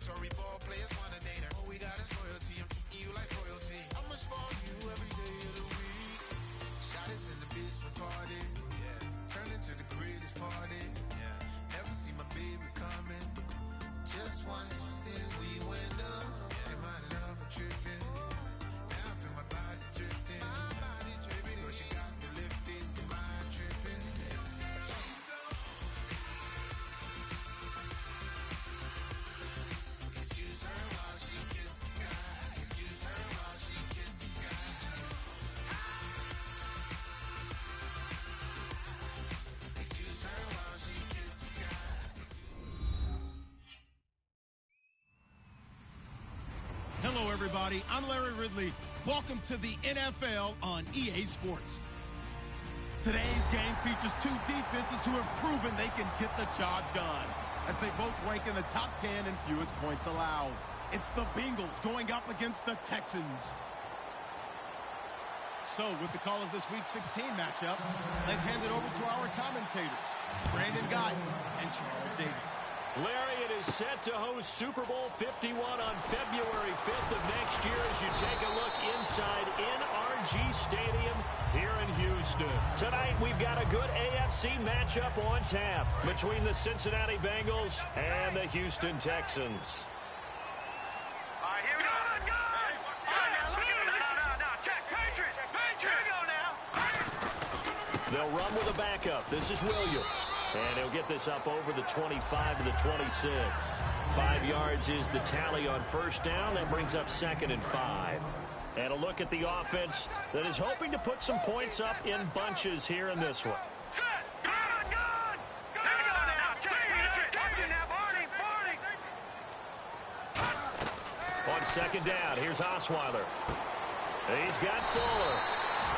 Sorry, ball players want a nader. All we got is loyalty. I'm treating you like royalty. I'ma spoil you every day of the week. Shot is in the basement party. Yeah. Turn into the greatest party. Yeah. Never see my baby coming. Just once, then we went up. Yeah. My love tripping. Now I feel my body drifting. Girl, she got me lifted. Your mind tripping. She's so. Excuse her while she kisses the sky. Excuse her while she kisses the sky. Excuse her while she kisses the sky. Hello, everybody. I'm Larry Ridley. Welcome to the NFL on EA Sports. Today's game features two defenses who have proven they can get the job done, as they both rank in the top 10 in fewest points allowed. It's the Bengals going up against the Texans. So, with the call of this Week 16 matchup, let's hand it over to our commentators, Brandon Guyton and Charles Davis. Larry, it is set to host Super Bowl 51 on February 5th of next year as you take a look inside NRG Stadium here in Houston. Tonight, we've got a good AFC matchup on tap between the Cincinnati Bengals and the Houston Texans. All right, here we go. Check. Patriots. Here we go now. They'll run with a backup. This is Williams. And he'll get this up over the 25 to the 26. 5 yards is the tally on first down. That brings up 2nd and 5. And a look at the offense that is hoping to put some points up in bunches here in this one. Set. Good. Here we go now. Check. Watch it now, Barney. On second down, here's Osweiler. He's got Fuller.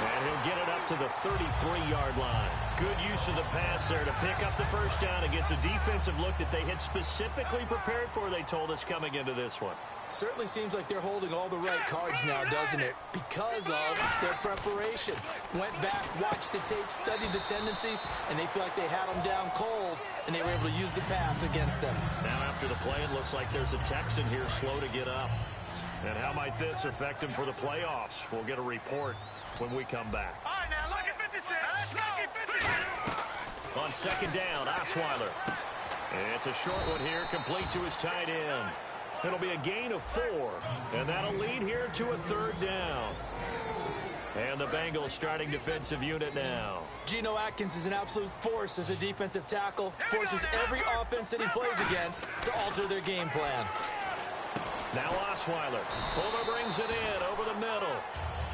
And he'll get it up to the 33-yard line. Good use of the pass there to pick up the first down against a defensive look that they had specifically prepared for, they told us, coming into this one. Certainly seems like they're holding all the right cards now, doesn't it? Because of their preparation. Went back, watched the tape, studied the tendencies, and they feel like they had them down cold, and they were able to use the pass against them. Now after the play, it looks like there's a Texan here slow to get up. And how might this affect him for the playoffs? We'll get a report when we come back. All right, now look at 56. Let's go. On second down, Osweiler. It's a short one here, complete to his tight end. It'll be a gain of 4, and that'll lead here to a 3rd down. And the Bengals starting defensive unit now. Geno Atkins is an absolute force as a defensive tackle. Forces every offense that he plays against to alter their game plan. Now Osweiler. Fuller brings it in over the middle.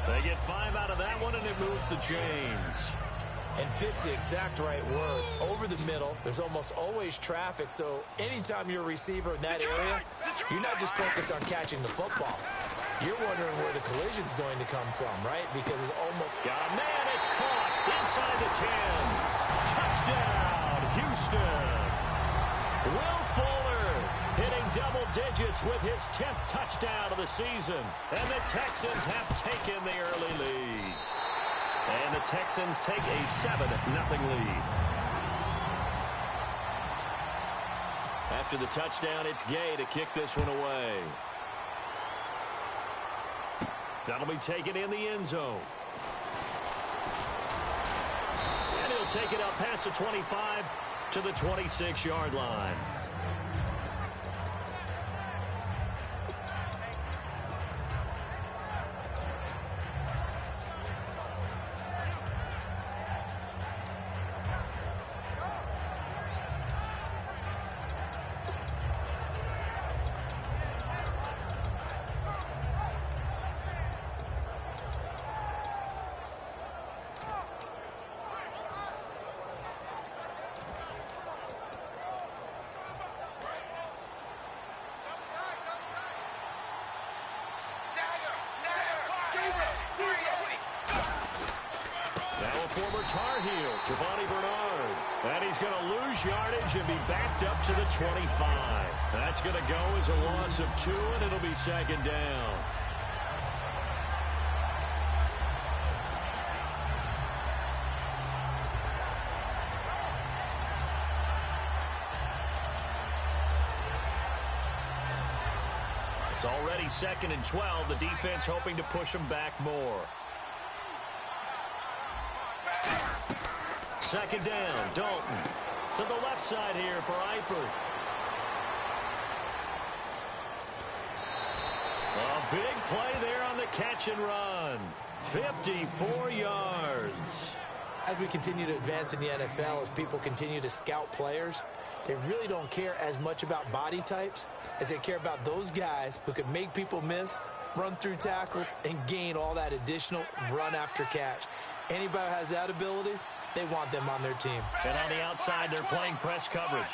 They get 5 out of that one, and it moves the chains. And fits the exact right word. Over the middle, there's almost always traffic, so anytime you're a receiver in that area, you're not just focused on catching the football. You're wondering where the collision's going to come from, right? Because it's almost... Got a man, it's caught inside the 10. Touchdown, Houston. Will Fuller hitting double digits with his 10th touchdown of the season. And the Texans have taken the early lead. And the Texans take a 7-0 lead. After the touchdown, it's Gay to kick this one away. That'll be taken in the end zone. And he'll take it up past the 25 to the 26-yard line. Former Tar Heel, Giovanni Bernard. And he's going to lose yardage and be backed up to the 25. That's going to go as a loss of 2, and it'll be 2nd down. It's already 2nd and 12. The defense hoping to push them back more. 2nd down, Dalton. To the left side here for Eifert. A big play there on the catch and run. 54 yards. As we continue to advance in the NFL, as people continue to scout players, they really don't care as much about body types as they care about those guys who can make people miss, run through tackles, and gain all that additional run after catch. Anybody who has that ability, they want them on their team. And on the outside, they're playing press coverage.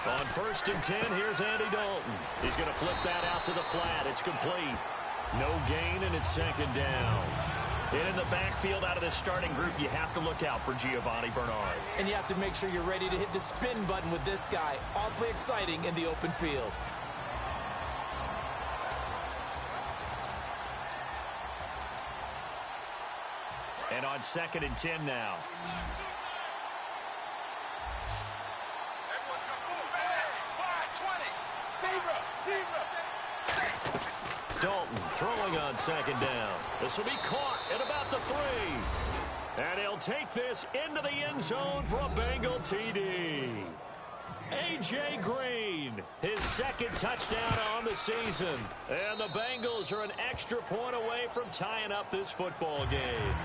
On 1st and 10, here's Andy Dalton. He's going to flip that out to the flat. It's complete. No gain, and it's 2nd down. And in the backfield out of this starting group, you have to look out for Giovanni Bernard. And you have to make sure you're ready to hit the spin button with this guy. Awfully exciting in the open field. And on 2nd and 10 now. Dalton throwing on 2nd down. This will be caught at about the 3. And he'll take this into the end zone for a Bengal TD. A.J. Green, his 2nd touchdown on the season. And the Bengals are an extra point away from tying up this football game.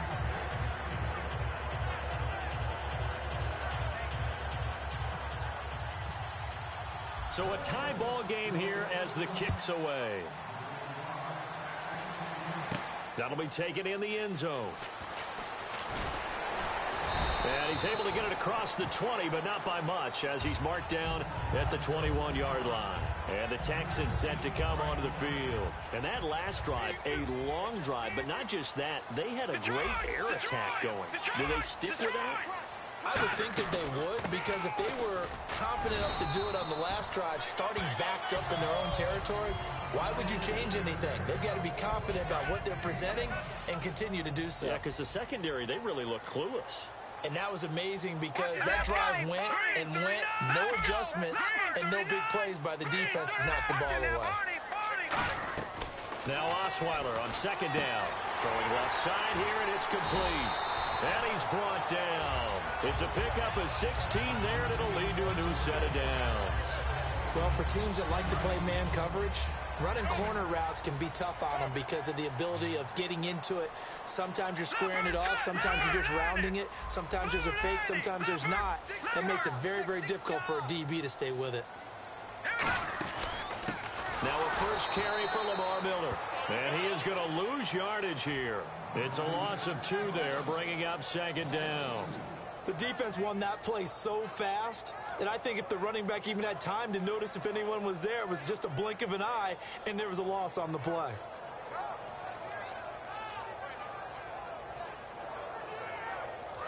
So a tie ball game here as the kick's away. That'll be taken in the end zone. And he's able to get it across the 20, but not by much, as he's marked down at the 21-yard line. And the Texans set to come onto the field. And that last drive, a long drive, but not just that. They had a great air attack going. Do they stick with that? I would think that they would, because if they were confident enough to do it on the last drive, starting backed up in their own territory, why would you change anything? They've got to be confident about what they're presenting and continue to do so. Yeah, because the secondary, they really look clueless. And that was amazing because that drive went and went, no adjustments, and no big plays by the defense to knock the ball away. Now Osweiler on 2nd down. Throwing left side here, and it's complete. And he's brought down. It's a pickup of 16 there, and it'll lead to a new set of downs. Well, for teams that like to play man coverage, running corner routes can be tough on them because of the ability of getting into it. Sometimes you're squaring it off. Sometimes you're just rounding it. Sometimes there's a fake. Sometimes there's not. That makes it very, very difficult for a DB to stay with it. Now a first carry for Lamar Miller. And he is going to lose yardage here. It's a loss of 2 there, bringing up 2nd down. The defense won that play so fast that I think if the running back even had time to notice if anyone was there, it was just a blink of an eye, and there was a loss on the play.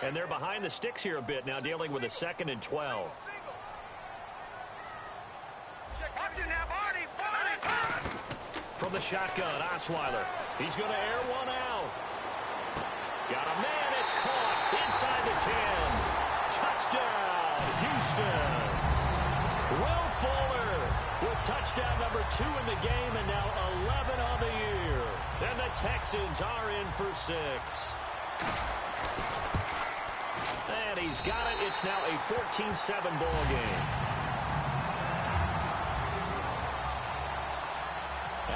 And they're behind the sticks here a bit now, dealing with a 2nd and 12. From the shotgun, Osweiler. He's going to air one out. Got a man, it's caught inside the 10. Touchdown, Houston. Will Fuller with touchdown number 2 in the game, and now 11 on the year. And the Texans are in for 6. And he's got it. It's now a 14-7 ball game.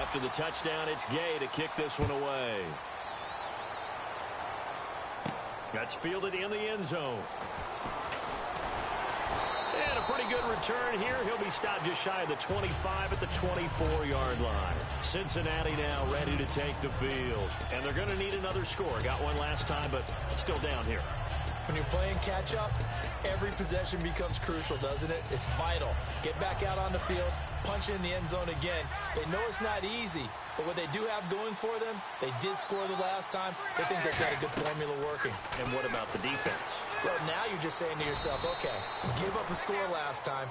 After the touchdown, it's Gay to kick this one away. That's fielded in the end zone. And a pretty good return here. He'll be stopped just shy of the 25 at the 24-yard line. Cincinnati now ready to take the field. And they're going to need another score. Got one last time, but still down here. When you're playing catch-up, every possession becomes crucial, doesn't it? It's vital. Get back out on the field, punch in the end zone again. They know it's not easy, but what they do have going for them, they did score the last time. They think they've got a good formula working. And what about the defense? Well, now you're just saying to yourself, okay, give up a score last time.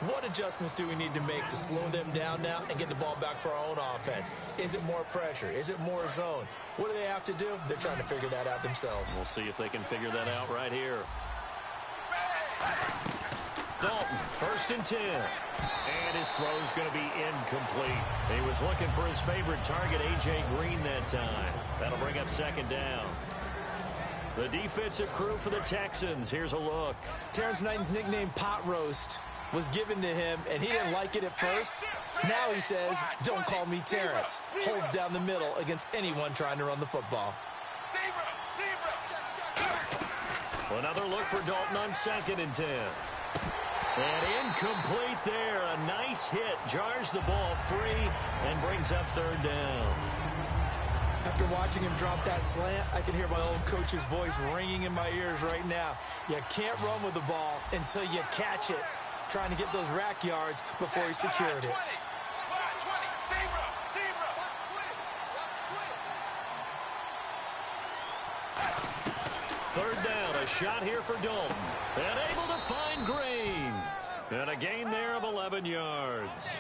What adjustments do we need to make to slow them down now and get the ball back for our own offense? Is it more pressure? Is it more zone? What do they have to do? They're trying to figure that out themselves. We'll see if they can figure that out right here. Dalton, 1st and 10. And his throw's going to be incomplete. He was looking for his favorite target, A.J. Green, that time. That'll bring up 2nd down. The defensive crew for the Texans. Here's a look. Terrence Knighton's nickname, Pot Roast, was given to him, and he didn't like it at first. Now he says, don't call me Terrence. Holds down the middle against anyone trying to run the football. Another look for Dalton on 2nd and 10. And incomplete there. A nice hit. Jars the ball free and brings up 3rd down. After watching him drop that slant, I can hear my old coach's voice ringing in my ears right now. You can't run with the ball until you catch it. Trying to get those rack yards before he secured it. Third down, a shot here for Dalton. And able to find Green. And a gain there of 11 yards.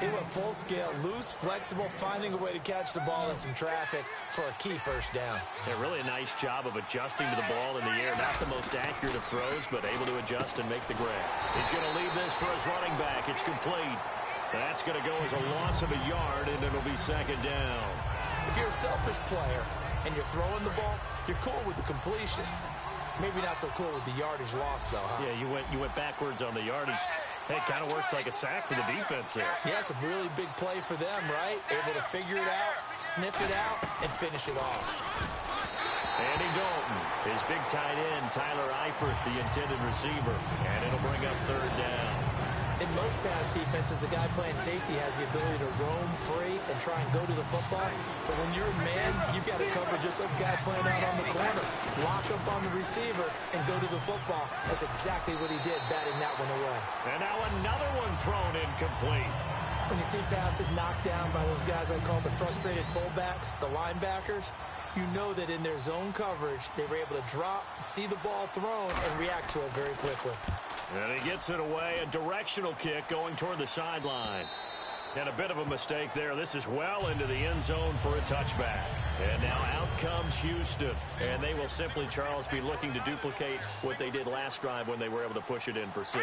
He went full scale, loose, flexible, finding a way to catch the ball in some traffic for a key 1st down. Yeah, really a nice job of adjusting to the ball in the air. Not the most accurate of throws, but able to adjust and make the grab. He's going to leave this for his running back. It's complete. That's going to go as a loss of a yard, and it'll be 2nd down. If you're a selfish player and you're throwing the ball, you're cool with the completion. Maybe not so cool with the yardage loss, though, huh? Yeah, you went backwards on the yardage. Hey, it kind of works like a sack for the defense there. Yeah, it's a really big play for them, right? Able to figure it out, sniff it out, and finish it off. Andy Dalton, his big tight end, Tyler Eifert, the intended receiver. And it'll bring up 3rd down. In most pass defenses, the guy playing safety has the ability to roam free and try and go to the football. But when you're a man, you've got to cover just like the guy playing out on the corner. Lock up on the receiver and go to the football. That's exactly what he did, batting that one away. And now another one thrown incomplete. When you see passes knocked down by those guys I call the frustrated fullbacks, the linebackers, you know that in their zone coverage, they were able to drop, see the ball thrown, and react to it very quickly. And he gets it away. A directional kick going toward the sideline. And a bit of a mistake there. This is well into the end zone for a touchback. And now out comes Houston. And they will simply, Charles, be looking to duplicate what they did last drive when they were able to push it in for 6.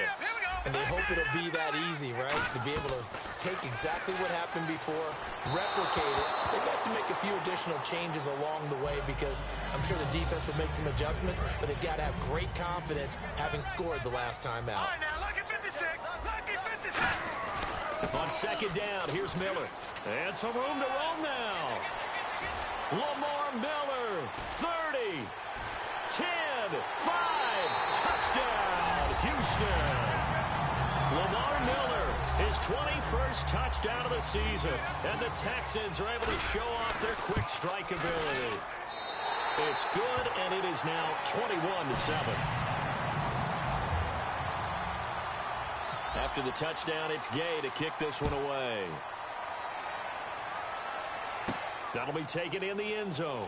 And they hope it'll be that easy, right? To be able to take exactly what happened before, replicate it. They've got to make a few additional changes along the way because I'm sure the defense will make some adjustments, but they've got to have great confidence having scored the last time out. All right, now, lucky 56. Lucky 56. On 2nd down, here's Miller. And some room to roam now. Lamar Miller, 30, 10, 5, touchdown, Houston. Lamar Miller, his 21st touchdown of the season. And the Texans are able to show off their quick strike ability. It's good, and it is now 21-7. After the touchdown, it's Gay to kick this one away. That'll be taken in the end zone.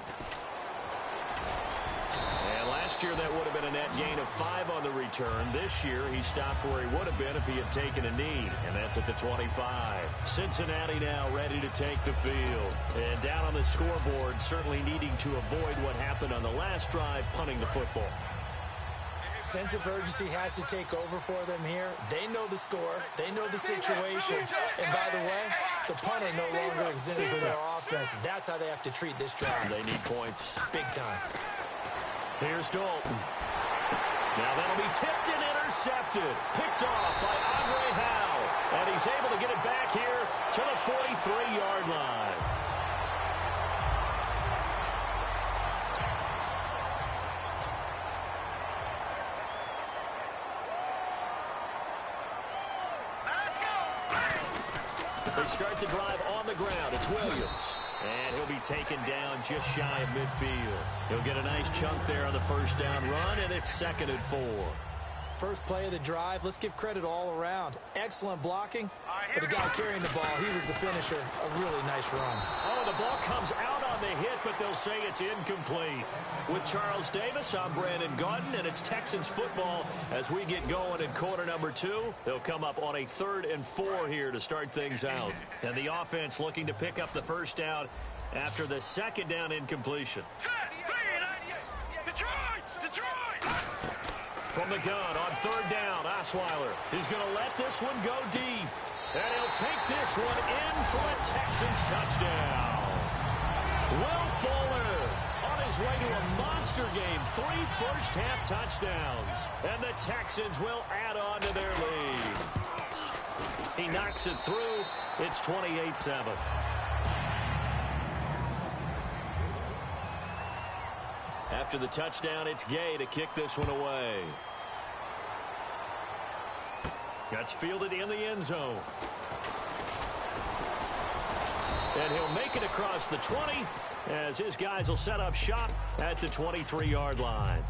And last year, that would have been a net gain of 5 on the return. This year, he stopped where he would have been if he had taken a knee, and that's at the 25. Cincinnati now ready to take the field. And down on the scoreboard, certainly needing to avoid what happened on the last drive, punting the football. Sense of urgency has to take over for them here. They know the score. They know the situation. And by the way, the punter no longer exists for their offense. That's how they have to treat this drive. They need points. Big time. Here's Dalton. Now that'll be tipped and intercepted. Picked off by Andre Howe. And he's able to get it back here to the 43-yard line. They start the drive on the ground. It's Williams. And he'll be taken down just shy of midfield. He'll get a nice chunk there on the 1st down run, and it's 2nd and 4. First play of the drive, let's give credit all around. Excellent blocking, but the guy carrying the ball, he was the finisher. A really nice run. Oh, the ball comes out on the hit, but they'll say it's incomplete. With Charles Davis, I'm Brandon Gaudin, and it's Texans football as we get going in quarter number 2. They'll come up on a 3rd and 4 here to start things out. And the offense looking to pick up the 1st down after the 2nd down incompletion. Detroit! Detroit! from the gun on third down. Osweiler is going to let this one go deep. And he'll take this one in for a Texans touchdown. Will Fuller on his way to a monster game. 3 first-half touchdowns. And the Texans will add on to their lead. He knocks it through. It's 28-7. After the touchdown, it's Gay to kick this one away. That's fielded in the end zone. And he'll make it across the 20 as his guys will set up shop at the 23-yard line.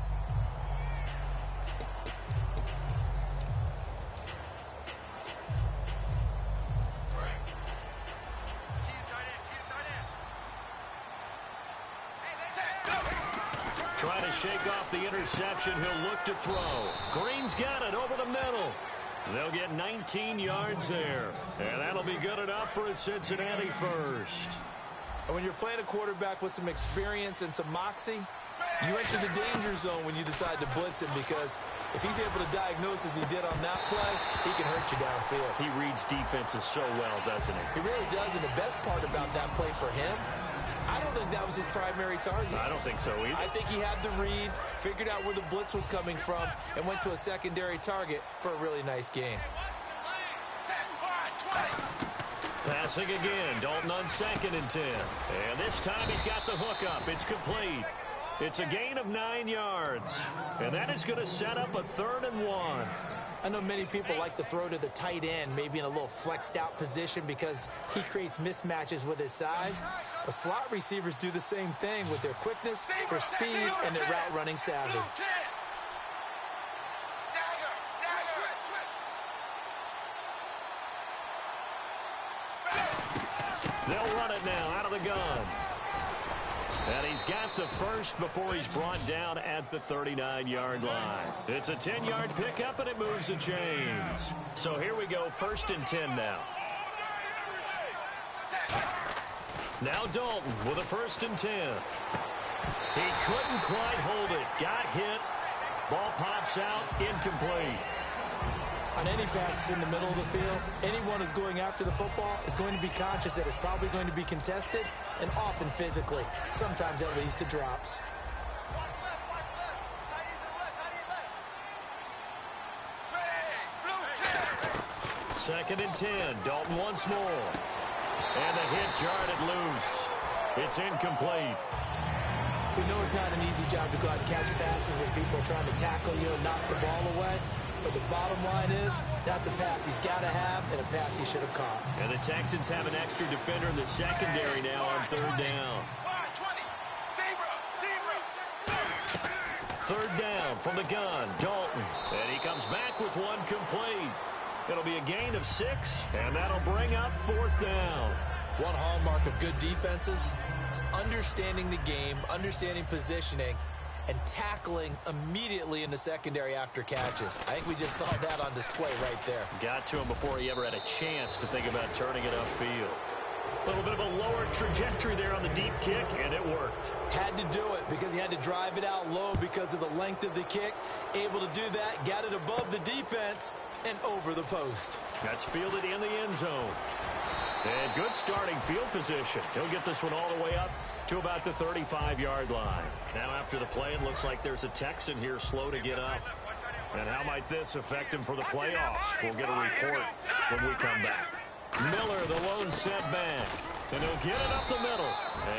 Trying to shake off the interception. He'll look to throw. Green's got it over the middle. They'll get 19 yards there. And that'll be good enough for a Cincinnati first. And when you're playing a quarterback with some experience and some moxie, you enter the danger zone when you decide to blitz him, because if he's able to diagnose as he did on that play, he can hurt you downfield. He reads defenses so well, doesn't he? He really does, and the best part about that play for him, I don't think that was his primary target. I don't think so either. I think he had the read, figured out where the blitz was coming from, and went to a secondary target for a really nice game. Passing again. Dalton on 2nd and 10. And this time he's got the hook up. It's complete. It's a gain of 9 yards. And that is going to set up a 3rd and 1. I know many people like to throw to the tight end, maybe in a little flexed out position because he creates mismatches with his size. But slot receivers do the same thing with their quickness, their speed, and their route running savvy. They'll run it now out of the gun. And he's got the first before he's brought down at the 39-yard line. It's a 10-yard pickup, and it moves the chains. So here we go, 1st and 10 now. Now Dalton with a 1st and 10. He couldn't quite hold it. Got hit. Ball pops out, incomplete. On any passes in the middle of the field, anyone who's going after the football is going to be conscious that it's probably going to be contested, and often physically. Sometimes that leads to drops. Second and 10. Dalton once more. And the hit jarred it loose. It's incomplete. We know it's not an easy job to go out and catch passes when people are trying to tackle you and knock the ball away. But the bottom line is, that's a pass he's got to have and a pass he should have caught. And the Texans have an extra defender in the secondary now on 3rd down. 3rd down from the gun, Dalton. And he comes back with one complete. It'll be a gain of 6, and that'll bring up 4th down. One hallmark of good defenses is understanding the game, understanding positioning, and tackling immediately in the secondary after catches. I think we just saw that on display right there. Got to him before he ever had a chance to think about turning it upfield. A little bit of a lower trajectory there on the deep kick, and it worked. Had to do it because he had to drive it out low because of the length of the kick. Able to do that, got it above the defense, and over the post. That's fielded in the end zone. And good starting field position. He'll get this one all the way up to about the 35-yard line. Now after the play, it looks like there's a Texan here slow to get up. And how might this affect him for the playoffs? We'll get a report when we come back. Miller, the lone setback. And he'll get it up the middle.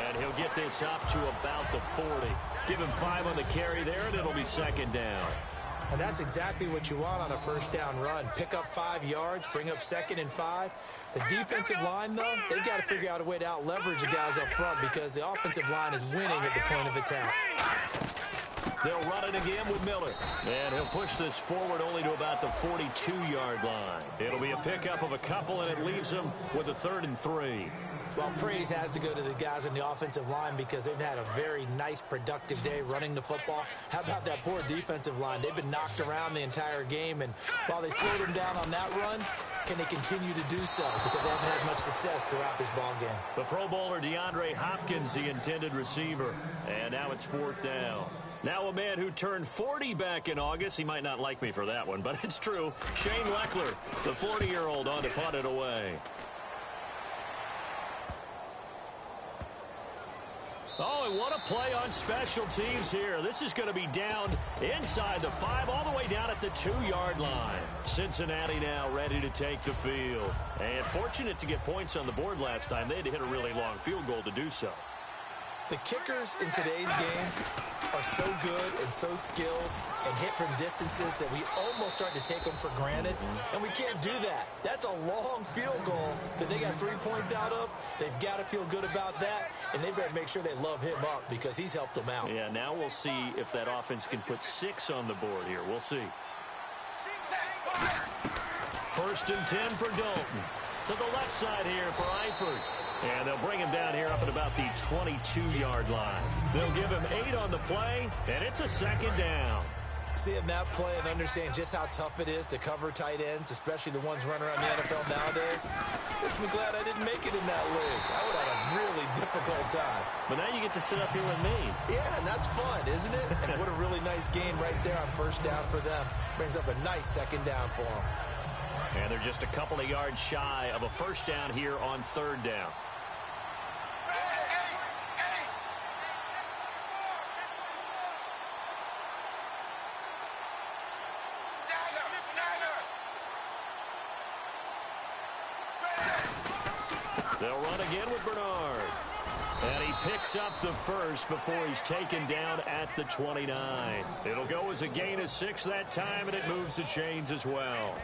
And he'll get this up to about the 40. Give him 5 on the carry there, and it'll be 2nd down. And that's exactly what you want on a 1st down run. Pick up 5 yards, bring up 2nd and 5. The defensive line, though, they've got to figure out a way to out-leverage the guys up front because the offensive line is winning at the point of attack. They'll run it again with Miller. And he'll push this forward only to about the 42-yard line. It'll be a pickup of a couple, and it leaves him with a 3rd and 3. Well, praise has to go to the guys on the offensive line because they've had a very nice, productive day running the football. How about that poor defensive line? They've been knocked around the entire game, and while they slowed them down on that run, can they continue to do so? Because they haven't had much success throughout this ball game. The Pro Bowler DeAndre Hopkins, the intended receiver. And now it's 4th down. Now a man who turned 40 back in August. He might not like me for that one, but it's true. Shane Leckler, the 40-year-old, on to punt it away. Oh, and what a play on special teams here. This is going to be down inside the 5, all the way down at the 2-yard line. Cincinnati now ready to take the field. And fortunate to get points on the board last time. They had to hit a really long field goal to do so. The kickers in today's game are so good and so skilled and hit from distances that we almost start to take them for granted, and we can't do that. That's a long field goal that they got 3 points out of. They've got to feel good about that, and they better make sure they love him up because he's helped them out. Yeah, now we'll see if that offense can put 6 on the board here. We'll see. 1st and 10 for Dalton. To the left side here for Eifert. And they'll bring him down here up at about the 22-yard line. They'll give him 8 on the play, and it's a 2nd down. Seeing that play and understand just how tough it is to cover tight ends, especially the ones running around the NFL nowadays, makes me glad I didn't make it in that league. I would have had a really difficult time. But now you get to sit up here with me. Yeah, and that's fun, isn't it? And what a really nice gain right there on 1st down for them. Brings up a nice 2nd down for them. And they're just a couple of yards shy of a 1st down here on 3rd down. They'll run again with Bernard. And he picks up the 1st before he's taken down at the 29. It'll go as a gain of 6 that time, and it moves the chains as well.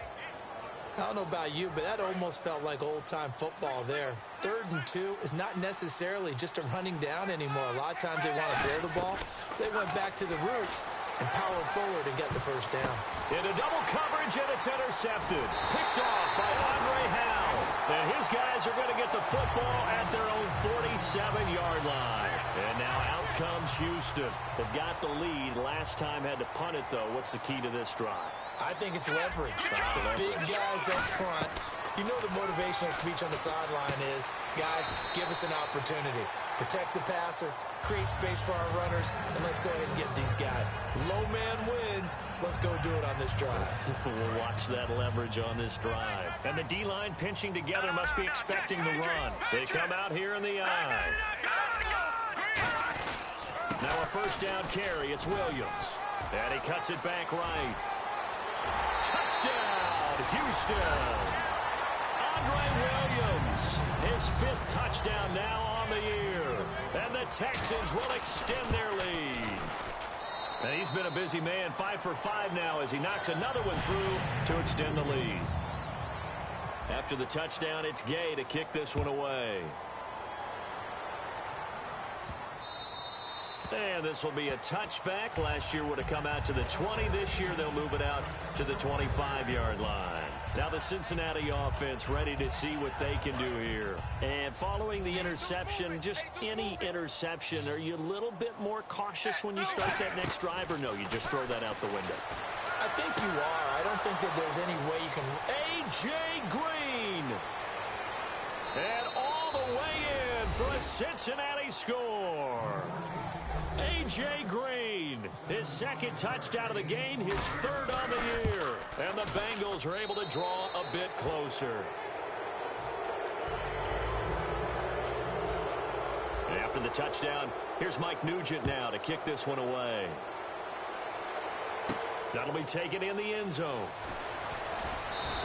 I don't know about you, but that almost felt like old-time football there. 3rd and 2 is not necessarily just a running down anymore. A lot of times they want to throw the ball. They went back to the roots and powered forward and got the 1st down. Into double coverage, and it's intercepted. Picked off by Andre Howe. And his guys are going to get the football at their own 47-yard line. And now out comes Houston. They've got the lead. Last time had to punt it, though. What's the key to this drive? I think it's leverage. The big guys up front. You know the motivational speech on the sideline is, guys, give us an opportunity. Protect the passer, create space for our runners, and let's go ahead and get these guys. Low man wins. Let's go do it on this drive. We'll watch that leverage on this drive. And the D-line pinching together must be expecting the run. They come out here in the eye. Now a 1st down carry. It's Williams. And he cuts it back right. Touchdown, Houston. Andre Williams, his 5th touchdown now on the year. And the Texans will extend their lead. And he's been a busy man, 5 for 5 now as he knocks another one through to extend the lead. After the touchdown, it's Gay to kick this one away. And this will be a touchback. Last year would have come out to the 20. This year they'll move it out to the 25-yard line. Now the Cincinnati offense ready to see what they can do here. And following the interception, just any interception, are you a little bit more cautious when you start that next drive, or no, you just throw that out the window? I think you are. I don't think that there's any way you can... A.J. Green. And all the way in for a Cincinnati score. A.J. Green, his 2nd touchdown of the game, his 3rd on the year. And the Bengals are able to draw a bit closer. After the touchdown, here's Mike Nugent now to kick this one away. That'll be taken in the end zone.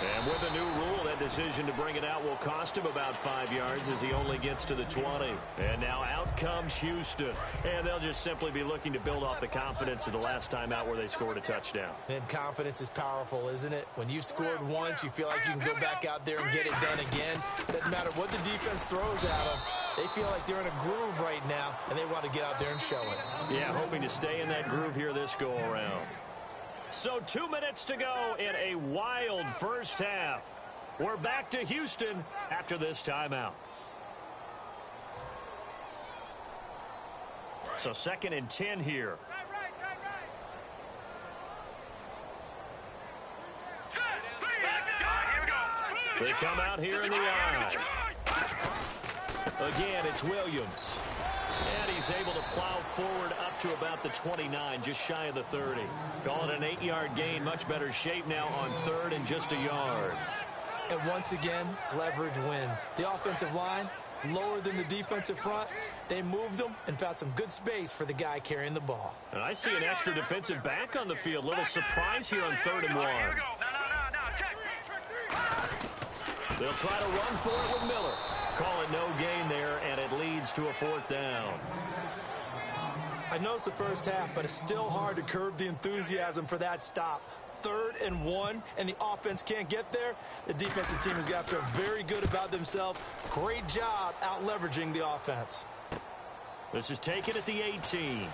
And with a new rule, that decision to bring it out will cost him about 5 yards as he only gets to the 20. And now out comes Houston. And they'll just simply be looking to build off the confidence of the last time out where they scored a touchdown. And confidence is powerful, isn't it? When you've scored once, you feel like you can go back out there and get it done again. Doesn't matter what the defense throws at them. They feel like they're in a groove right now, and they want to get out there and show it. Yeah, hoping to stay in that groove here this go-around. So 2 minutes to go in a wild 1st half. We're back to Houston after this timeout. So 2nd and 10 here. They come out here in the eye. Again, it's Williams. And he's able to plow forward up to about the 29, just shy of the 30. Call it an 8-yard gain, much better shape now on 3rd and just a yard. And once again, leverage wins. The offensive line, lower than the defensive front. They moved them and found some good space for the guy carrying the ball. And I see an extra defensive back on the field. Little surprise here on 3rd and 1. They'll try to run for it with Miller. Call it no gain there, and it leads to a 4th down. I know it's the first half, but it's still hard to curb the enthusiasm for that stop. 3rd and 1, and the offense can't get there. The defensive team has got to feel very good about themselves. Great job out leveraging the offense. This is taken at the 18.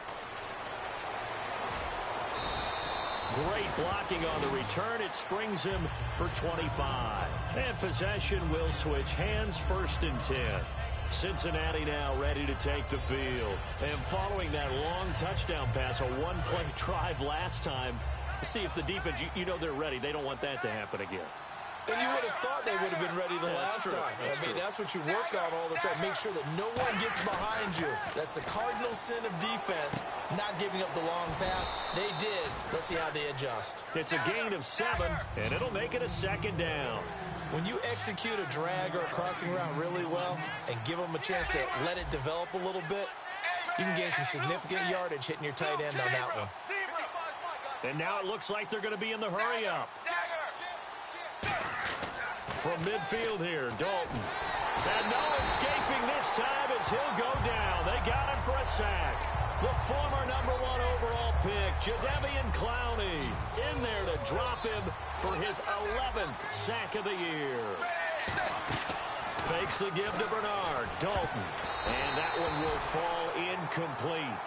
Great blocking on the return. It springs him for 25. And possession will switch hands, 1st and 10. Cincinnati now ready to take the field. And following that long touchdown pass, a one-play drive last time, see if the defense, you know they're ready. They don't want that to happen again. And you would have thought they would have been ready the last time. That's what you work on all the time. Make sure that no one gets behind you. That's the cardinal sin of defense, not giving up the long pass. They did. Let's see how they adjust. It's a gain of 7, and it'll make it a 2nd down. When you execute a drag or a crossing route really well and give them a chance to let it develop a little bit, you can gain some significant yardage hitting your tight end on that one. And now it looks like they're going to be in the hurry-up. From midfield here, Dalton. And no escaping this time as he'll go down. They got him for a sack. The former #1 overall pick, Jadeveon Clowney, in there to drop him for his 11th sack of the year. Fakes the give to Bernard. Dalton. And that one will fall incomplete.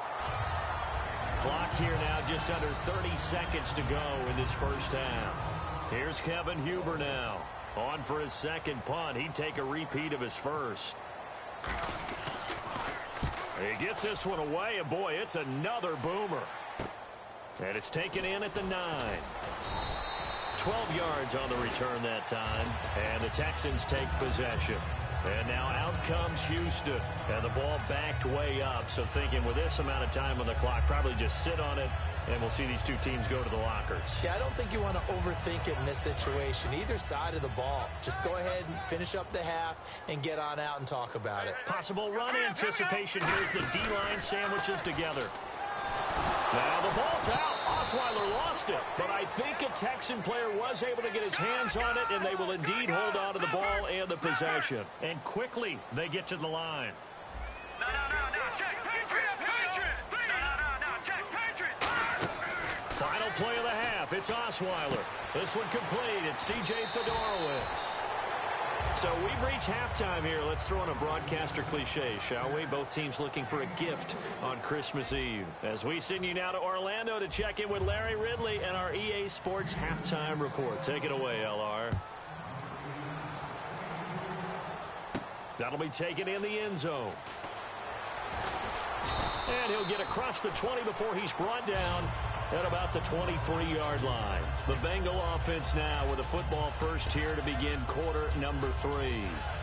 Clock here now just under 30 seconds to go in this first half. Here's Kevin Huber now. On for his 2nd punt. He'd take a repeat of his first. He gets this one away, and boy, it's another boomer. And it's taken in at the 9. 12 yards on the return that time, and the Texans take possession. And now out comes Houston, and the ball backed way up. So thinking with this amount of time on the clock, probably just sit on it, and we'll see these two teams go to the lockers. Yeah, I don't think you want to overthink it in this situation. Either side of the ball. Just go ahead and finish up the half and get on out and talk about it. Possible run anticipation here as the D-line sandwiches together. Now the ball's out. Osweiler lost it, but I think a Texan player was able to get his hands on it, and they will indeed hold on to the ball and the possession. And quickly, they get to the line. Final play of the half. It's Osweiler. This one complete. It's C.J. Fedorowicz. So we've reached halftime here. Let's throw in a broadcaster cliche, shall we? Both teams looking for a gift on Christmas Eve. As we send you now to Orlando to check in with Larry Ridley and our EA Sports Halftime Report. Take it away, LR. That'll be taken in the end zone. And he'll get across the 20 before he's brought down at about the 23-yard line. The Bengal offense now with a football first here to begin quarter number 3.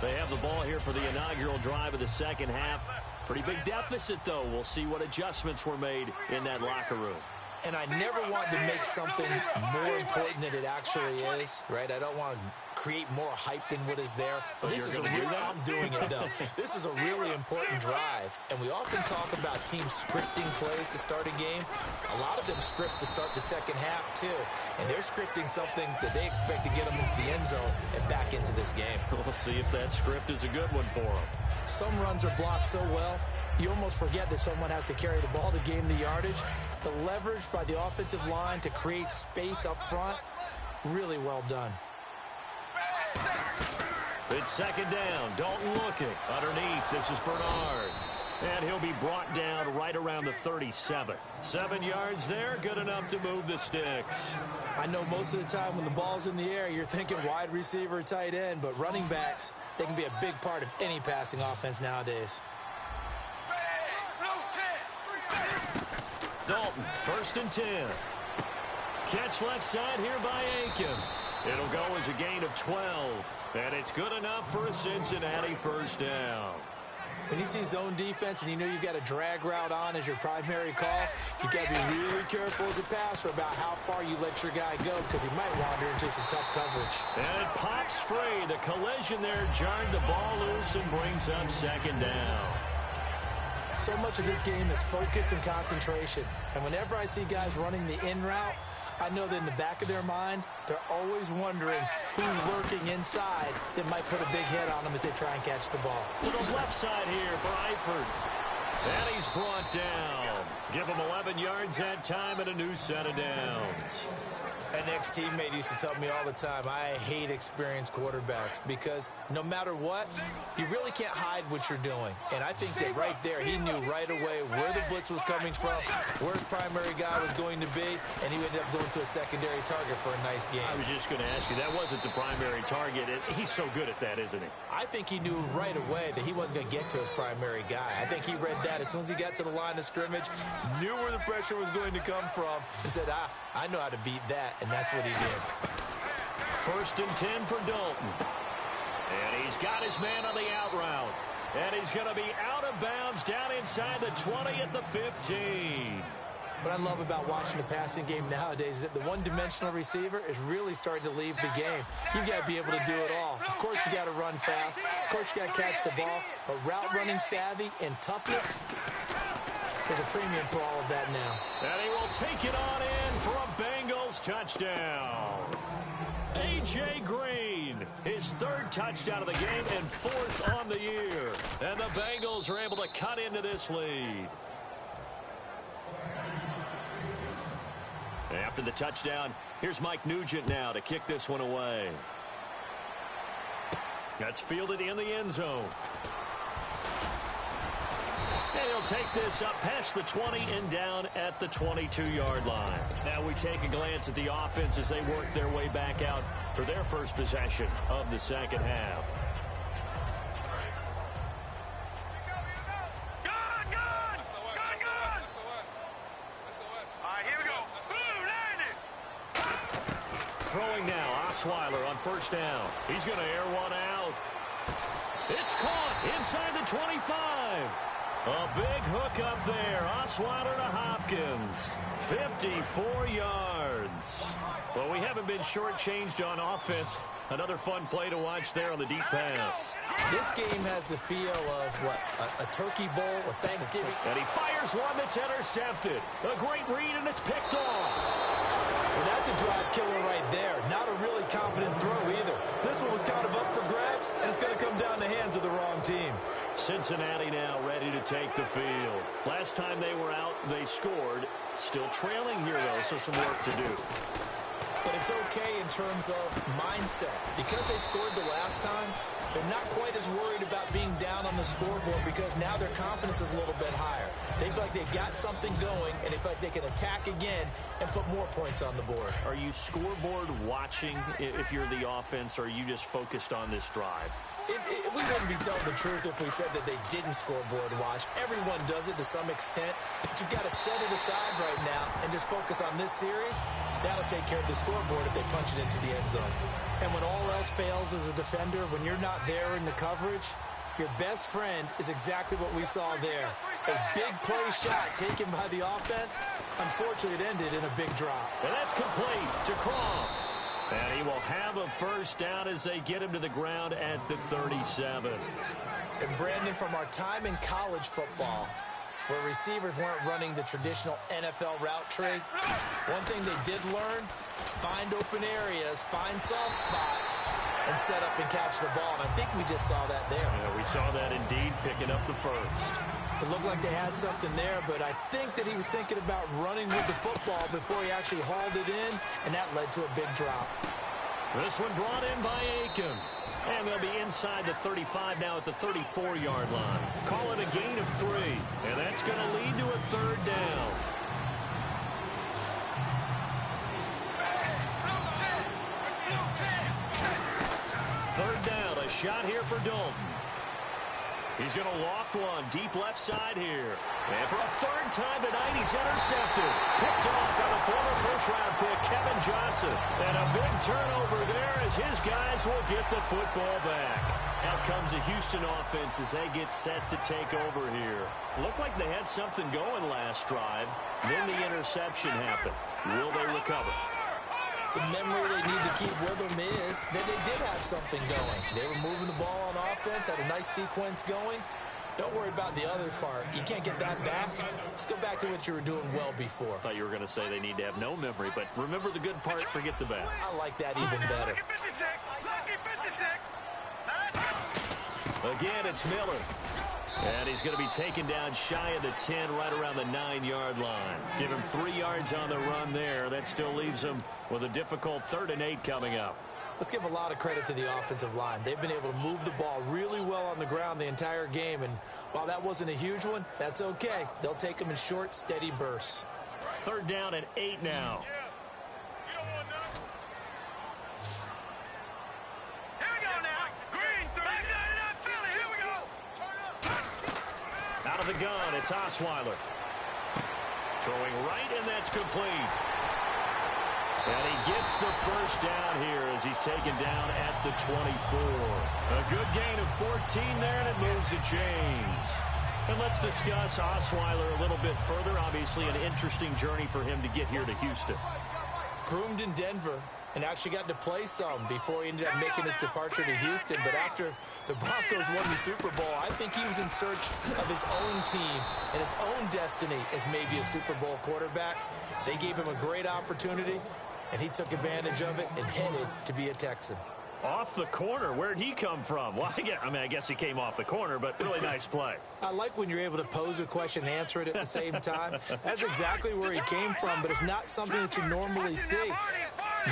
They have the ball here for the inaugural drive of the second half. Pretty big deficit, though. We'll see what adjustments were made in that locker room. And I never want to make something more important than it actually is, right? I don't want to create more hype than what is there. But this is I'm doing it, though. This is a really important drive. And we often talk about teams scripting plays to start a game. A lot of them script to start the second half, too. And they're scripting something that they expect to get them into the end zone and back into this game. We'll see if that script is a good one for them. Some runs are blocked so well, you almost forget that someone has to carry the ball to gain the yardage. The leverage by the offensive line to create space up front, really well done. It's second down. Dalton looking. Underneath, this is Bernard. And he'll be brought down right around the 37. 7 yards there, good enough to move the sticks. I know most of the time when the ball's in the air, you're thinking wide receiver, tight end, but running backs, they can be a big part of any passing offense nowadays. Dalton, 1st and 10. Catch left side here by Aiken. It'll go as a gain of 12. And it's good enough for a Cincinnati 1st down. When you see zone defense and you know you've got a drag route on as your primary call, you've got to be really careful as a passer about how far you let your guy go because he might wander into some tough coverage. And it pops free. The collision there jarred the ball loose and brings up 2nd down. So much of this game is focus and concentration. And whenever I see guys running the in route, I know that in the back of their mind, they're always wondering who's lurking inside that might put a big hit on them as they try and catch the ball. To the left side here for Eifert. And he's brought down. Give him 11 yards that time and a new set of downs. An ex-teammate used to tell me all the time, I hate experienced quarterbacks because no matter what, you really can't hide what you're doing. And I think that right there, he knew right away where the blitz was coming from, where his primary guy was going to be, and he ended up going to a secondary target for a nice game. I was just going to ask you, that wasn't the primary target. He's so good at that, isn't he? I think he knew right away that he wasn't going to get to his primary guy. I think he read that as soon as he got to the line of scrimmage, knew where the pressure was going to come from, and said, I know how to beat that. And that's what he did. 1st and 10 for Dalton. And he's got his man on the out route. And he's going to be out of bounds down inside the 20 at the 15. What I love about watching the passing game nowadays is that the one-dimensional receiver is really starting to leave the game. You've got to be able to do it all. Of course, you got to run fast. Of course, you got to catch the ball. But route running savvy and toughness, there's a premium for all of that now. And he will take it on in for a Bengals touchdown. A.J. Green, his 3rd touchdown of the game and 4th on the year. And the Bengals are able to cut into this lead. After the touchdown, here's Mike Nugent now to kick this one away. That's fielded in the end zone. And he'll take this up past the 20 and down at the 22-yard line. Now we take a glance at the offense as they work their way back out for their first possession of the 2nd half. Throwing now, Osweiler on 1st down. He's going to air one out. It's caught inside the 25. A big hook up there. Osweiler to Hopkins. 54 yards. Well, we haven't been shortchanged on offense. Another fun play to watch there on the deep pass. This game has the feel of, what, a turkey bowl with Thanksgiving. And he fires one that's intercepted. A great read, and it's picked off. Well, that's a drive killer right there. Not a really confident throw either. This one was kind of up for grabs, and it's going to come down the hands of the wrong team. Cincinnati now ready to take the field. Last time they were out, they scored. Still trailing here, though, so some work to do. But it's okay in terms of mindset. Because they scored the last time, they're not quite as worried about being down on the scoreboard because now their confidence is a little bit higher. They feel like they've got something going, and they feel like they can attack again and put more points on the board. Are you scoreboard watching if you're the offense, or are you just focused on this drive? We wouldn't be telling the truth if we said that they didn't scoreboard watch. Everyone does it to some extent, but you've got to set it aside right now and just focus on this series. That'll take care of the scoreboard if they punch it into the end zone. And when all else fails as a defender, when you're not there in the coverage, your best friend is exactly what we saw there. A big play shot taken by the offense. Unfortunately, it ended in a big drop. And that's complete to Croft. And he will have a 1st down as they get him to the ground at the 37. And Brandon, from our time in college football, where receivers weren't running the traditional NFL route tree, one thing they did learn, find open areas, find soft spots, and set up and catch the ball. And I think we just saw that there. Yeah, we saw that indeed, picking up the 1st. It looked like they had something there, but I think that he was thinking about running with the football before he actually hauled it in, and that led to a big drop. This one brought in by Aiken. And they'll be inside the 35 now at the 34-yard line. Call it a gain of 3, and that's going to lead to a 3rd down. Third down, a shot here for Dalton. He's going to loft one deep left side here. And for a third time tonight, he's intercepted. Picked off by the former first-round pick, Kevin Johnson. And a big turnover there as his guys will get the football back. Out comes the Houston offense as they get set to take over here. Looked like they had something going last drive. Then the interception happened. Will they recover? The memory they need to keep with them is that they did have something going. They were moving the ball on offense, had a nice sequence going. Don't worry about the other part. You can't get that back. Let's go back to what you were doing well before. I thought you were going to say they need to have no memory, but remember the good part, forget the bad. I like that even better. Again, it's Miller. And he's going to be taken down shy of the 10, right around the 9-yard line. Give him 3 yards on the run there. That still leaves him with a difficult 3rd and 8 coming up. Let's give a lot of credit to the offensive line. They've been able to move the ball really well on the ground the entire game. And while that wasn't a huge one, that's okay. They'll take them in short, steady bursts. 3rd down and 8 now. Out of the gun, it's Osweiler. Throwing right, and that's complete. And he gets the first down here as he's taken down at the 24. A good gain of 14 there, and it moves the chains. And let's discuss Osweiler a little bit further. Obviously, an interesting journey for him to get here to Houston. Groomed in Denver and actually got to play some before he ended up making his departure to Houston. But after the Broncos won the Super Bowl, I think he was in search of his own team and his own destiny as maybe a Super Bowl quarterback. They gave him a great opportunity, and he took advantage of it and headed to be a Texan. Off the corner, where'd he come from? Well, I guess he came off the corner, but really nice play. I like when you're able to pose a question and answer it at the same time. That's exactly where he came from, but it's not something that you normally see.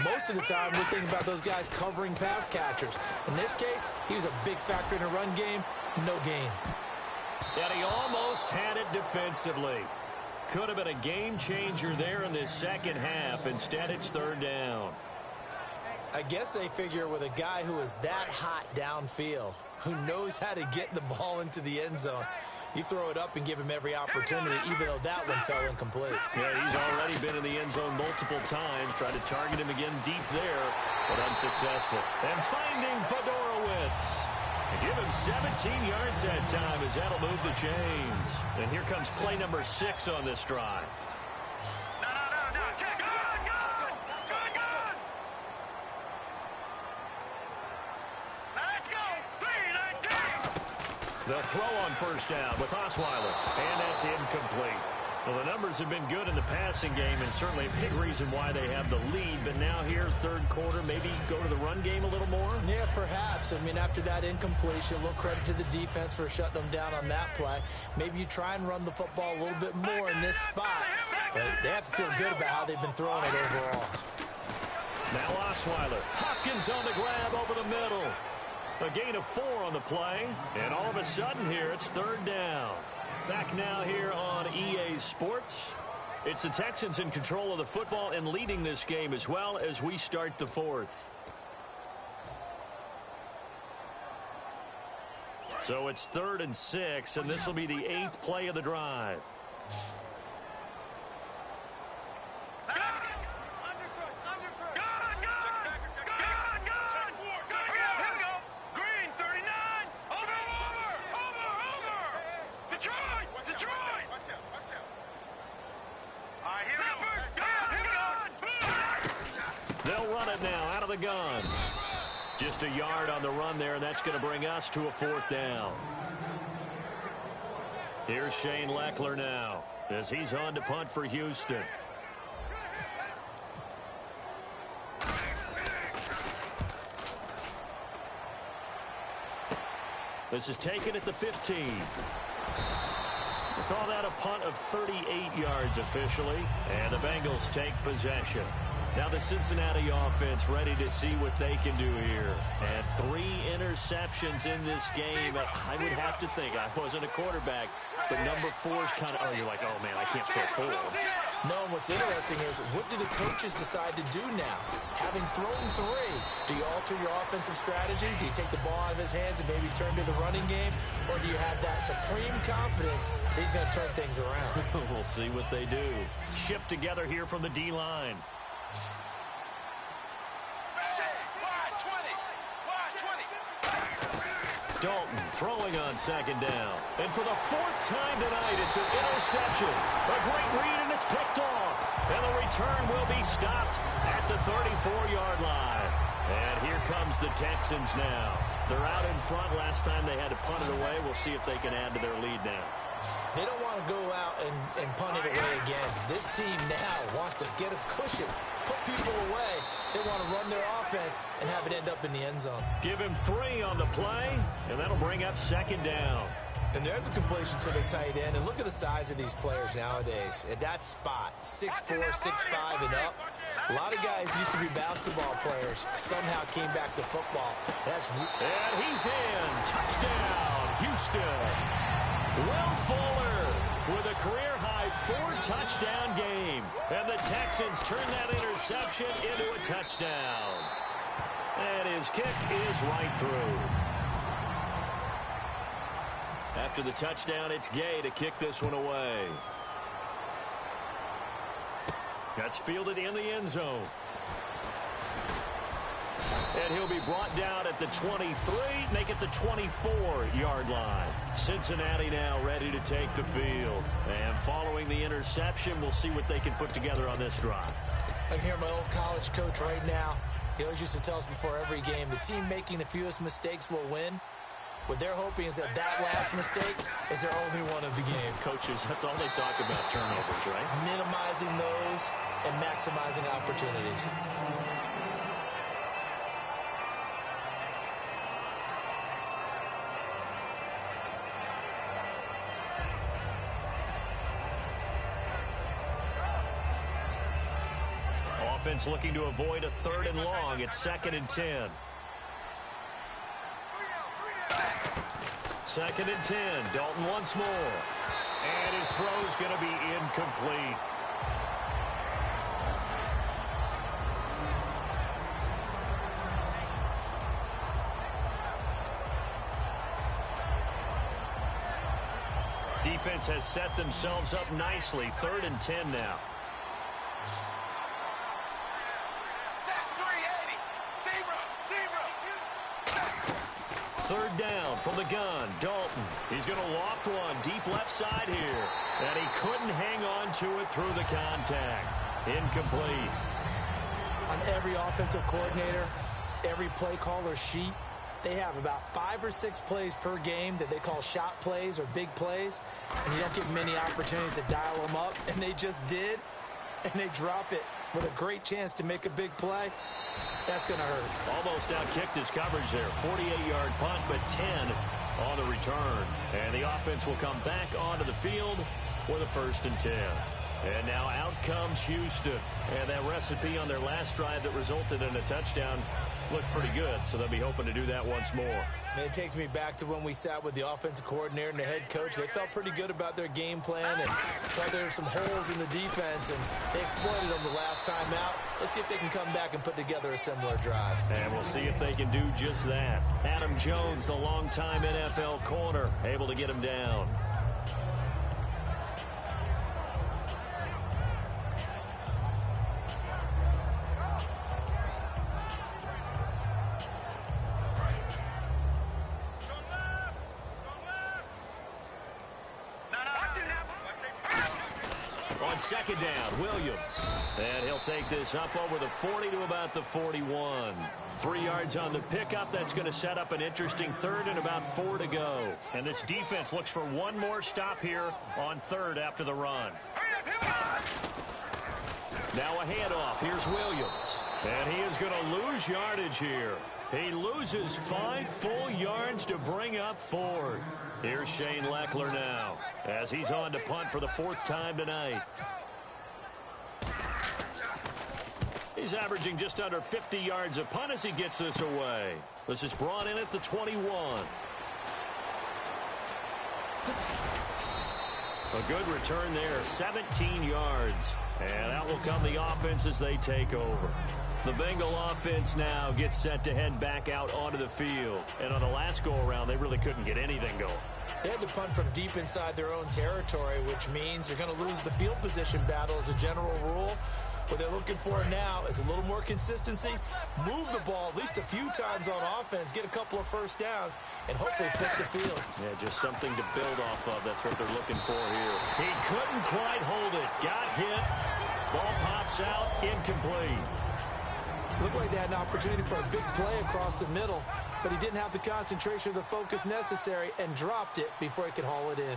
Most of the time, we're thinking about those guys covering pass catchers. In this case, he was a big factor in the run game. No gain. And he almost had it defensively. Could have been a game changer there in this second half. Instead, it's 3rd down. I guess they figure with a guy who is that hot downfield, who knows how to get the ball into the end zone, you throw it up and give him every opportunity, even though that one fell incomplete. Yeah, he's already been in the end zone multiple times, tried to target him again deep there, but unsuccessful. And finding Fedorowicz. And give him 17 yards that time as that'll move the chains. And here comes play number 6 on this drive. The throw on 1st down with Osweiler, and that's incomplete. Well, the numbers have been good in the passing game, and certainly a big reason why they have the lead. But now here, 3rd quarter, maybe go to the run game a little more? Yeah, perhaps. I mean, after that incompletion, a little credit to the defense for shutting them down on that play. Maybe you try and run the football a little bit more in this spot. But they have to feel good about how they've been throwing it overall. Now Osweiler. Hopkins on the grab over the middle. A gain of 4 on the play, and all of a sudden here, it's 3rd down. Back now here on EA Sports. It's the Texans in control of the football and leading this game as well as we start the 4th. So it's 3rd and 6, and this will be the 8th play of the drive. Gun. Just a yard on the run there, and that's going to bring us to a 4th down. Here's Shane Leckler now as he's on to punt for Houston. This is taken at the 15. Call that a punt of 38 yards officially, and the Bengals take possession. Now the Cincinnati offense ready to see what they can do here. And 3 interceptions in this game. I would have to think, I wasn't a quarterback, but number 4 is kind of, oh, you're like, oh, man, I can't throw 4. No, and what's interesting is, what do the coaches decide to do now? Having thrown 3, do you alter your offensive strategy? Do you take the ball out of his hands and maybe turn to the running game? Or do you have that supreme confidence that he's going to turn things around? We'll see what they do. Shift together here from the D-line. Dalton throwing on 2nd down. And for the 4th time tonight, it's an interception. A great read, and it's picked off. And the return will be stopped at the 34-yard line. And here comes the Texans now. They're out in front. Last time they had to punt it away. We'll see if they can add to their lead now. They don't want to go out and punt it away again. This team now wants to get a cushion, put people away. They want to run their offense and have it end up in the end zone. Give him 3 on the play, and that'll bring up 2nd down. And there's a completion to the tight end. And look at the size of these players nowadays. At that spot, 6'4", 6'5", and up. A lot of guys used to be basketball players, somehow came back to football. And he's in. Touchdown, Houston. Will Fuller with a career-high 4-touchdown game. And the Texans turn that interception into a touchdown. And his kick is right through. After the touchdown, it's Gay to kick this one away. That's fielded in the end zone. And he'll be brought down at the 23, make it the 24-yard line. Cincinnati now ready to take the field. And following the interception, we'll see what they can put together on this drive. I hear my old college coach right now. He always used to tell us before every game, the team making the fewest mistakes will win. What they're hoping is that last mistake is their only one of the game. Coaches, that's all they talk about, turnovers, right? Minimizing those and maximizing opportunities. Offense looking to avoid a 3rd and long. It's 2nd and 10. 2nd and 10. Dalton once more. And his throw's going to be incomplete. Defense has set themselves up nicely. 3rd and 10 now. 3rd down from the gun. Dalton. He's going to loft one deep left side here. And he couldn't hang on to it through the contact. Incomplete. On every offensive coordinator, every play caller sheet, they have about 5 or 6 plays per game that they call shot plays or big plays. And you don't get many opportunities to dial them up. And they just did. And they drop it with a great chance to make a big play. That's going to hurt. Almost outkicked his coverage there. 48-yard punt, but 10 on the return. And the offense will come back onto the field for the 1st and 10. And now out comes Houston. And that recipe on their last drive that resulted in a touchdown looked pretty good, so they'll be hoping to do that once more. And it takes me back to when we sat with the offensive coordinator and the head coach. They felt pretty good about their game plan and thought there were some holes in the defense, and they exploited them the last time out. Let's see if they can come back and put together a similar drive. And we'll see if they can do just that. Adam Jones, the longtime NFL corner, able to get him down. On 2nd down, Williams. And he'll take this up over the 40 to about the 41. 3 yards on the pickup. That's going to set up an interesting 3rd and about 4 to go. And this defense looks for one more stop here on 3rd after the run. Now a handoff. Here's Williams. And he is going to lose yardage here. He loses 5 full yards to bring up 4th. Here's Shane Leckler now as he's on to punt for the 4th time tonight. He's averaging just under 50 yards a punt as he gets this away. This is brought in at the 21. A good return there, 17 yards. And out will come the offense as they take over. The Bengal offense now gets set to head back out onto the field. And on the last go-around, they really couldn't get anything going. They had to punt from deep inside their own territory, which means they're going to lose the field position battle as a general rule. What they're looking for now is a little more consistency, move the ball at least a few times on offense, get a couple of first downs, and hopefully flip the field. Yeah, just something to build off of. That's what they're looking for here. He couldn't quite hold it. Got hit. Ball pops out. Incomplete. Looked like they had an opportunity for a big play across the middle, but he didn't have the concentration or the focus necessary and dropped it before he could haul it in.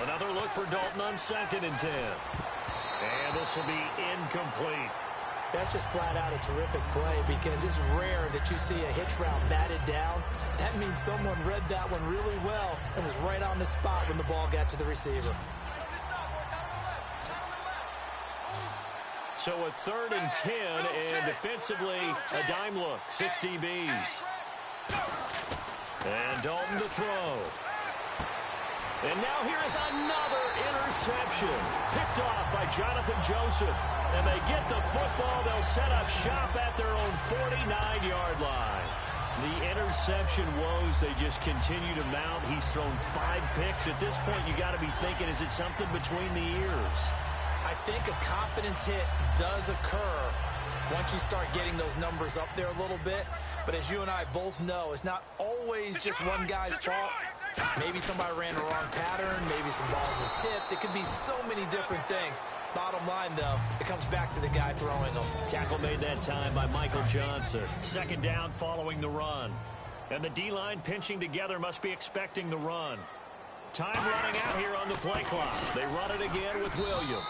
Another look for Dalton on 2nd and 10. And this will be incomplete. That's just flat out a terrific play because it's rare that you see a hitch route batted down. That means someone read that one really well and was right on the spot when the ball got to the receiver. So a 3rd and 10, and defensively a dime look. 6 DBs. And Dalton to throw. And now here is another interception. Picked off by Jonathan Joseph. And they get the football. They'll set up shop at their own 49-yard line. The interception woes, they just continue to mount. He's thrown 5 picks. At this point, you got to be thinking, is it something between the ears? I think a confidence hit does occur once you start getting those numbers up there a little bit. But as you and I both know, it's not always just one guy's fault. Maybe somebody ran the wrong pattern. Maybe some balls were tipped. It could be so many different things. Bottom line, though, it comes back to the guy throwing them. Tackle made that time by Michael Johnson. 2nd down following the run. And the D-line pinching together must be expecting the run. Time running out here on the play clock. They run it again with Williams.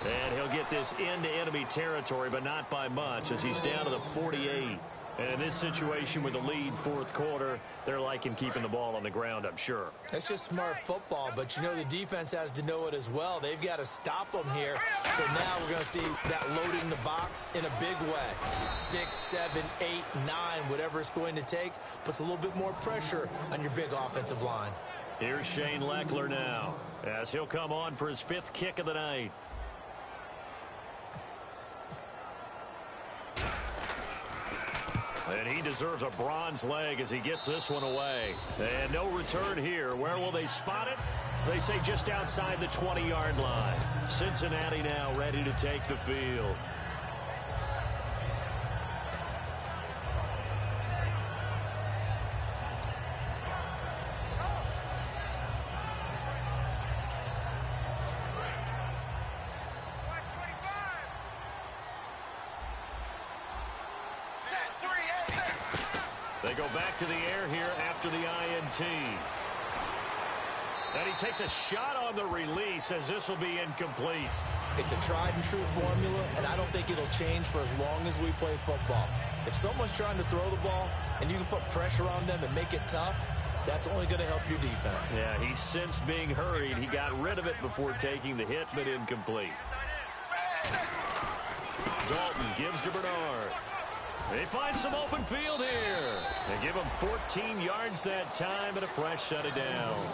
And he'll get this into enemy territory, but not by much as he's down to the 48. And in this situation with the lead 4th quarter, they're liking keeping the ball on the ground, I'm sure. It's just smart football, but you know the defense has to know it as well. They've got to stop them here. So now we're going to see that loading the box in a big way. 6, 7, 8, 9, whatever it's going to take, puts a little bit more pressure on your big offensive line. Here's Shane Leckler now as he'll come on for his 5th kick of the night. And he deserves a bronze leg as he gets this one away. And no return here. Where will they spot it? They say just outside the 20-yard line. Cincinnati now ready to take the field. They go back to the air here after the INT. And he takes a shot on the release as this will be incomplete. It's a tried-and-true formula, and I don't think it'll change for as long as we play football. If someone's trying to throw the ball and you can put pressure on them and make it tough, that's only going to help your defense. Yeah, he's since being hurried. He got rid of it before taking the hit, but incomplete. Dalton gives to Bernard. They find some open field here. They give him 14 yards that time and a fresh set of downs.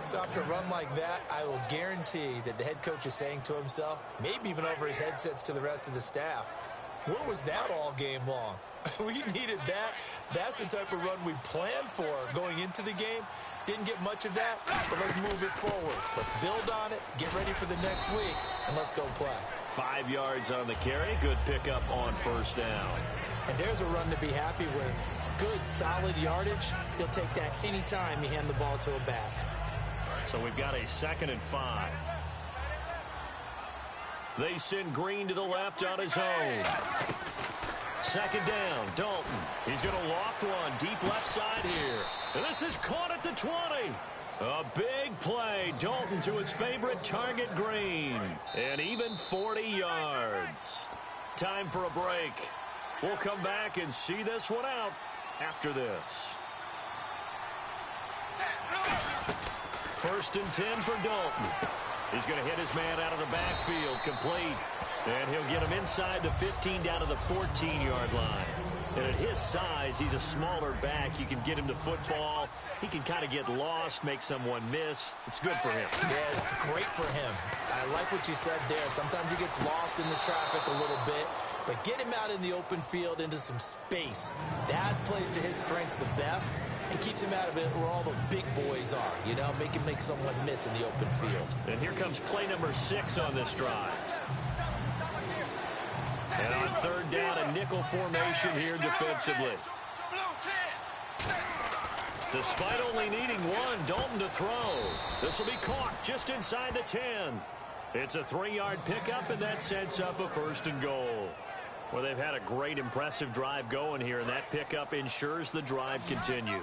So after a run like that, I will guarantee that the head coach is saying to himself, maybe even over his headsets to the rest of the staff, where was that all game long? We needed that. That's the type of run we planned for going into the game. Didn't get much of that, but let's move it forward. Let's build on it, get ready for the next week, and let's go play. 5 yards on the carry. Good pickup on 1st down. And there's a run to be happy with. Good, solid yardage. He'll take that anytime you hand the ball to a back. So we've got a 2nd and 5. They send Green to the left on his own. 2nd down, Dalton. He's going to loft one deep left side here. And this is caught at the 20. A big play. Dalton to his favorite target, Green. And even 40 yards. Time for a break. We'll come back and see this one out after this. 1st and 10 for Dalton. He's going to hit his man out of the backfield, complete. And he'll get him inside the 15 down to the 14-yard line. And at his size, he's a smaller back. You can get him to football. He can kind of get lost, make someone miss. It's good for him. Yeah, it's great for him. I like what you said there. Sometimes he gets lost in the traffic a little bit. But get him out in the open field into some space. That plays to his strengths the best and keeps him out of it where all the big boys are. You know, make him make someone miss in the open field. And here comes play number 6 on this drive. And on third down, a nickel formation here defensively. Despite only needing one, Dalton to throw. This will be caught just inside the 10. It's a 3-yard pickup, and that sets up a 1st and goal. Well, they've had a great, impressive drive going here, and that pickup ensures the drive continues.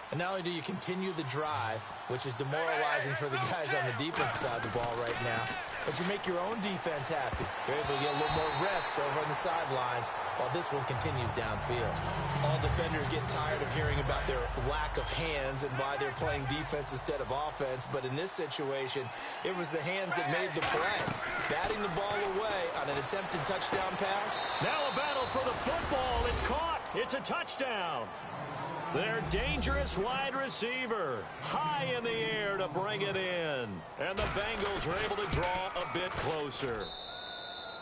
And not only do you continue the drive, which is demoralizing for the guys on the defensive side of the ball right now, but you make your own defense happy. They're able to get a little more rest over on the sidelines while this one continues downfield. All defenders get tired of hearing about their lack of hands and why they're playing defense instead of offense, but in this situation, it was the hands that made the play. Batting the ball away on an attempted touchdown pass. Now a battle for the football. It's caught. It's a touchdown. Their dangerous wide receiver high in the air to bring it in. And the Bengals are able to draw a bit closer.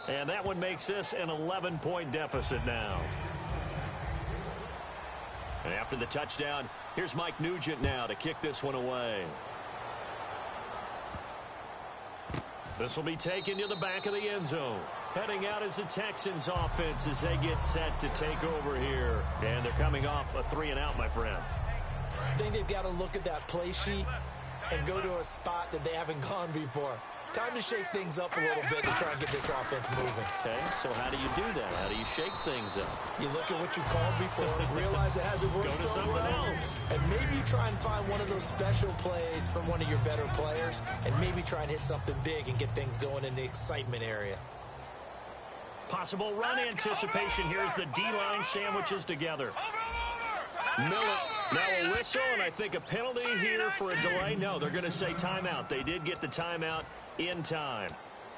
And that one makes this an 11-point deficit now. And after the touchdown, here's Mike Nugent now to kick this one away. This will be taken to the back of the end zone. Heading out is the Texans offense as they get set to take over here. And they're coming off a 3-and-out, my friend. I think they've got to look at that play sheet and go to a spot that they haven't gone before. Time to shake things up a little bit to try and get this offense moving. Okay, so how do you do that? How do you shake things up? You look at what you called before, realize it hasn't worked Go to so something well, else. and maybe try and find one of those special plays from one of your better players, and maybe try and hit something big and get things going in the excitement area. Possible run anticipation. Here's the D-line sandwiches together. Miller, now a whistle, and I think a penalty here for a delay. No, they're going to say timeout. They did get the timeout in time.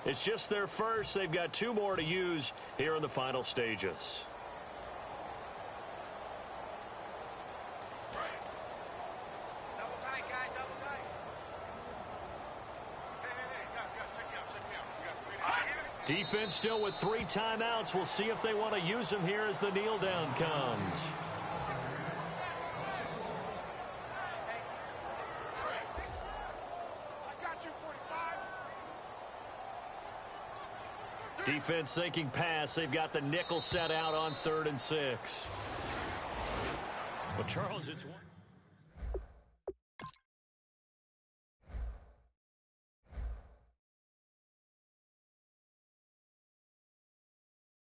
It's just their first. They've got 2 more to use here in the final stages. Defense still with 3 timeouts. We'll see if they want to use them here as the kneel down comes. Defense thinking pass. They've got the nickel set out on 3rd and 6. Well, Charles, it's one.